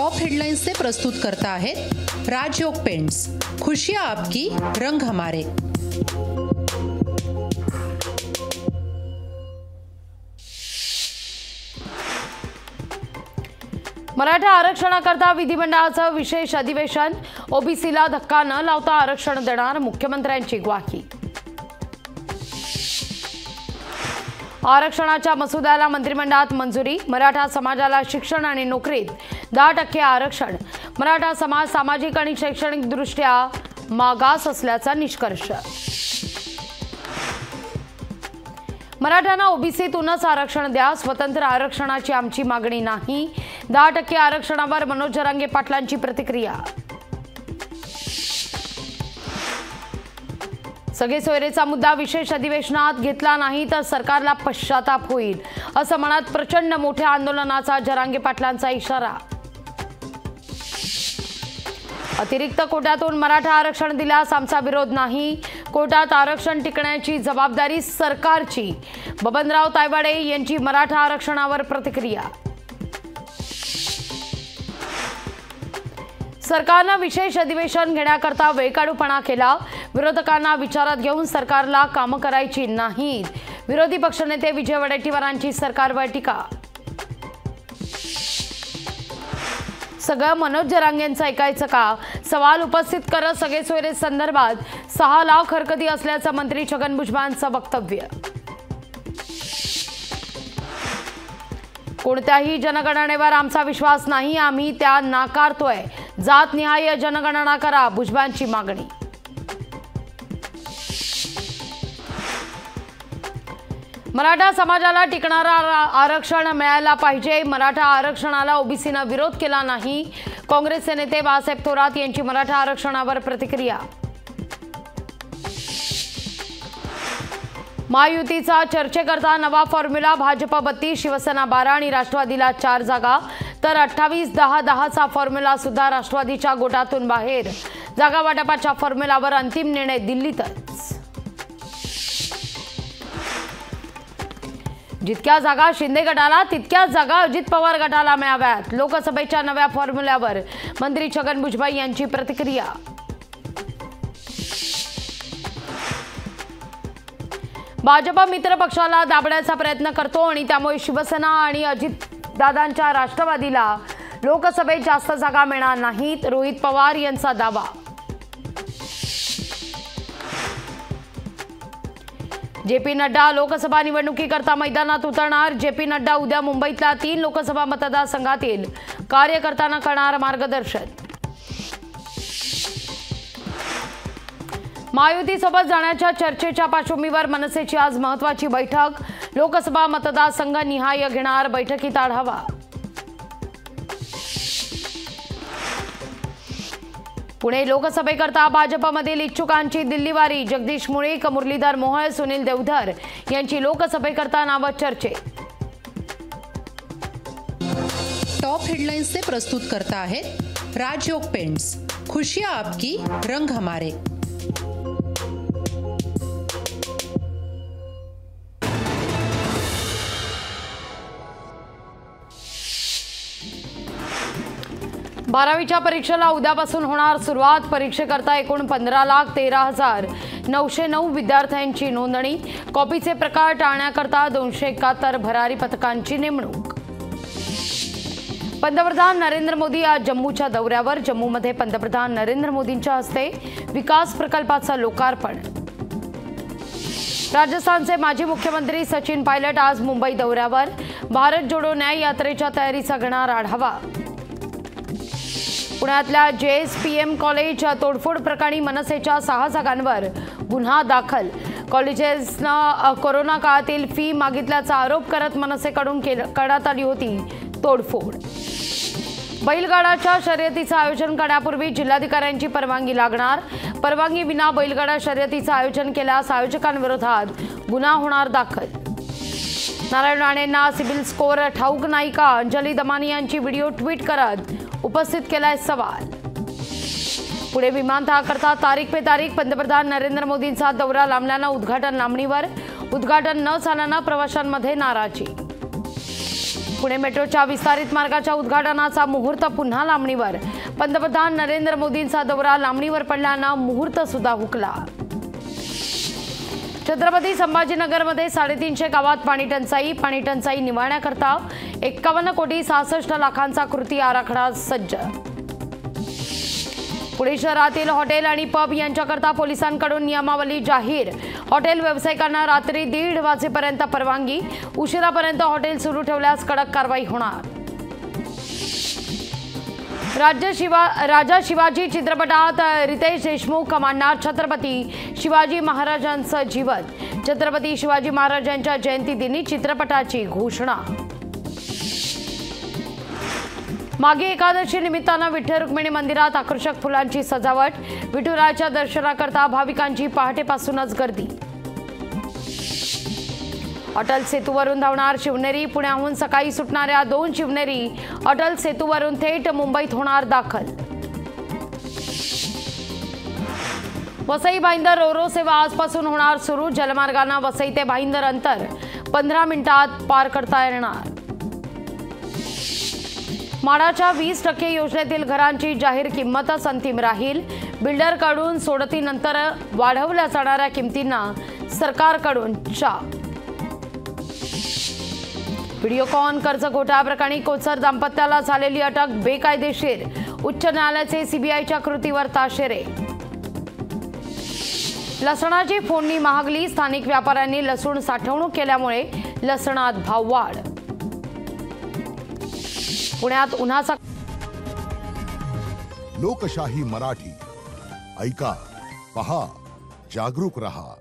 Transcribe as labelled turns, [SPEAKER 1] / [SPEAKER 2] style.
[SPEAKER 1] Top headlines से प्रस्तुत करता है राजयोग पेंट्स। खुशियां आपकी, रंग हमारे।
[SPEAKER 2] मराठा आरक्षणाकरता विधिमंडळाचं विशेष अधिवेशन। ओबीसीला धक्का न लावता आरक्षण देणार, मुख्यमंत्र्यांची ग्वाही। आरक्षणाच्या मसुद्याला मंत्रिमंडळात मंजुरी। मराठा समाजाला शिक्षण आणि नोकरीत 10% आरक्षण। मराठा समाज सामाजिक आणि शैक्षणिक दृष्ट्या मागास असल्याचा निष्कर्ष। मराठ्यांना ओबीसीतूनच आरक्षण द्या, स्वतंत्र आरक्षणाची आमची मागणी नाही। 10% आरक्षणावर मनोज जरांगे पाटलांची प्रतिक्रिया। सगळे सोयरेचा मुद्दा विशेष अधिवेशनात घेतला नाही तर सरकारला पश्चाताप होईल, असं म्हणत प्रचंड मोठ्या आंदोलनाचा जरांगे पाटलांचा इशारा। अतिरिक्त कोट्यातून मराठा आरक्षण दिल्यास आमचा विरोध नाही, कोट्यात आरक्षण टिकण्याची जबाबदारी सरकारची। बबनराव तायवाडे यांची मराठा आरक्षणावर प्रतिक्रिया। सरकारने विशेष अधिवेशन घेण्याकरता वेळकाढूपणा केला, विरोधकांना विचारात घेऊन सरकारला कामं करायची नाहीत। विरोधी पक्षनेते विजय वडेट्टीवारांची सरकारवर टीका। सगळं मनोज जरांगेंचं ऐकायचं का? सवाल उपस्थित करत सगळे सोयरे संदर्भात 6 लाख हरकती असल्याचं मंत्री छगन भुजबळांचं वक्तव्य। कोणत्याही जनगणनेवर आमचा विश्वास नाही, आम्ही त्या नाकारतोय। जातनिहाय जनगणना करा, भुजबळांची मागणी। मराठा समाजाला टिकणारा आरक्षण मिळायला पाहिजे। मराठा आरक्षणाला ओबीसीने विरोध केला नाही। काँग्रेसचे नेते बाळासाहेब थोरात यांची मराठा आरक्षणावर प्रतिक्रिया। महायुतीचा चर्चेकरता नवा फॉर्म्युला। भाजप 32, शिवसेना 12 आणि राष्ट्रवादीला 4 जागा, तर 28-10-10चा फॉर्म्युला सुद्धा राष्ट्रवादीच्या गोटातून बाहेर। जागा वाटपाच्या फॉर्म्युलावर अंतिम निर्णय दिल्लीतच। जितक्या जागा शिंदे गटाला तितक्याच जागा अजित पवार गटाला मिळाव्यात। लोकसभेच्या नव्या फॉर्म्युल्यावर मंत्री छगन भुजबळ यांची प्रतिक्रिया। भाजप मित्र पक्षाला दाबण्याचा प्रयत्न करतो आणि त्यामुळे शिवसेना आणि अजितदादांच्या राष्ट्रवादीला लोकसभेत जास्त जागा मिळणार नाहीत, रोहित पवार यांचा दावा। जेपी नड्डा लोकसभा निवडणुकीकरता मैदानात उतरणार। जेपी नड्डा उद्या मुंबईतल्या 3 लोकसभा मतदारसंघातील कार्यकर्त्यांना करणार मार्गदर्शन। महायुतीसोबत जाण्याच्या चर्चेच्या पार्श्वभूमीवर मनसेची आज महत्त्वाची बैठक। लोकसभा मतदारसंघ निहाय घेणार बैठकीत आढावा। पुणे लोकसभेकरता भाजपमधील इच्छुकांची दिल्लीवारी। जगदीश मुळीक, मुरलीधर मोहोळ, सुनील देवधर यांची लोकसभेकरता नावं चर्चेत।
[SPEAKER 1] टॉप हेडलाइन्स से प्रस्तुत करता है राजयोग पेंट्स। खुशियां आपकी, रंग हमारे।
[SPEAKER 2] बारावीच्या परीक्षेला उद्यापासून होणार सुरुवात। परीक्षेकरता एकूण 15,13,909 विद्यार्थ्यांची नोंदणी। कॉपीचे प्रकार टाळण्याकरता 271 भरारी पथकांची नेमणूक। पंतप्रधान नरेंद्र मोदी आज जम्मूच्या दौऱ्यावर। जम्मूमध्ये पंतप्रधान नरेंद्र मोदींच्या हस्ते विकास प्रकल्पाचं लोकार्पण। राजस्थानचे माजी मुख्यमंत्री सचिन पायलट आज मुंबई दौऱ्यावर। भारत जोडो न्याय यात्रेच्या तयारीचा घेणार आढावा। पुण्यातल्या JSPM कॉलेज तोडफोड प्रकरणी मनसेच्या 6 जागांवर गुन्हा दाखल। कॉलेजेसनं कोरोना काळातील फी मागितल्याचा आरोप करत मनसेकडून करण्यात आली होती तोडफोड। बैलगाडाच्या शर्यतीचं आयोजन करण्यापूर्वी जिल्हाधिकाऱ्यांची परवानगी लागणार। परवानगी विना बैलगाडा शर्यतीचं आयोजन केल्यास आयोजकांविरोधात गुन्हा होणार दाखल। नारायण राणेंना सिबिल स्कोअर ठाऊक नाही का? अंजली दमानी यांची व्हिडिओ ट्विट करत उपस्थित केलाय सवाल। पुणे विमानतळाकरता तारीख पे तारीख पंतप्रधान नरेंद्र मोदींचा दौरा लांबल्यानं उद्घाटन लांबणीवर। उद्घाटन न झाल्यानं प्रवाशांमध्ये नाराजी। पुणे मेट्रोच्या विस्तारित मार्गाच्या उद्घाटनाचा मुहूर्त पुन्हा लांबणीवर। पंतप्रधान नरेंद्र मोदींचा दौरा लांबणीवर पडल्यानं मुहूर्त सुद्धा हुकला। छत्रपती संभाजीनगरमध्ये 350 गावात पाणी टंचाई निवारण्याकरता 51,66,00,000 कृती आराखडा सज्ज। पुणे शहरातील हॉटेल आणि पब यांच्याकरता पोलिसांकडून नियमावली जाहीर। हॉटेल व्यावसायिकांना रात्री 1:30 वाजेपर्यंत परवानगी, उशिरापर्यंत हॉटेल सुरू ठेवल्यास कडक कारवाई होणार। राजा शिवाजी चित्रपटात रितेश देशमुख मांडणार छत्रपती शिवाजी महाराजांचं जीवन। छत्रपती शिवाजी महाराजांच्या जयंती दिनी चित्रपटाची घोषणा। माघी एकादशी निमित्तानं विठ्ठल रुक्मिणी मंदिरात आकर्षक फुलांची सजावट। विठुरायाच्या दर्शनाकरता भाविकांची पहाटेपासूनच गर्दी। अटल सेतूवरून धावणार शिवनेरी। पुण्याहून सकाळी सुटणाऱ्या 2 शिवनेरी अटल सेतूवरून थेट मुंबईत होणार दाखल। वसई भाईंदर रोरो सेवा आजपासून होणार सुरू। जलमार्गाने वसई ते भाईंदर अंतर 15 मिनिटात पार करता येणार। माडाच्या 20% योजनेतील घरांची जाहीर किंमतच अंतिम राहील। बिल्डरकडून सोडतीनंतर वाढवल्या जाणाऱ्या किमतींना सरकारकडून चाप। व्हिडिओकॉन कर्ज घोटाळ्याप्रकरणी कोचर दाम्पत्याला झालेली अटक बेकायदेशीर। उच्च न्यायालयाचे सीबीआयच्या कृतीवर ताशेरे। लसणाची फोडणी महागली। स्थानिक व्यापाऱ्यांनी लसूण साठवणूक केल्यामुळे लसणात भाववाढ। पुण्यात उन्हाचा
[SPEAKER 3] लोकशाही मराठी ऐका, पहा, जागरूक रहा।